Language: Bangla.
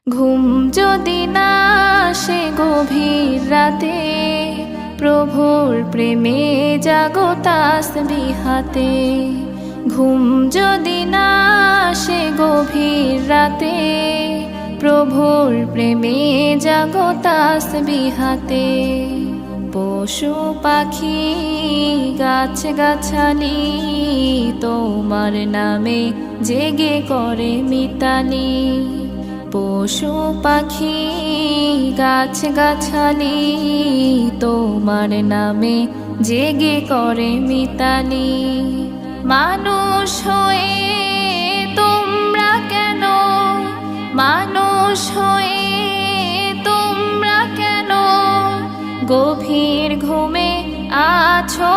ঘুম যদি না আসে গভীর রাতে, প্রভুর প্রেমে জাগো তাসবিহ হাতে। ঘুম যদি না আসে গভীর রাতে, প্রভুর প্রেমে জাগো তাসবিহ হাতে। পশু পাখি গাছ গাছালি তোমার নামে জেগে করে মিতালি। পশু পাখি গাছ গাছালি তোমার নামে জেগে করে মিতালি। মানুষ হয়ে তোমরা কেন, মানুষ হয়ে তোমরা কেন গভীর ঘুমে আছো।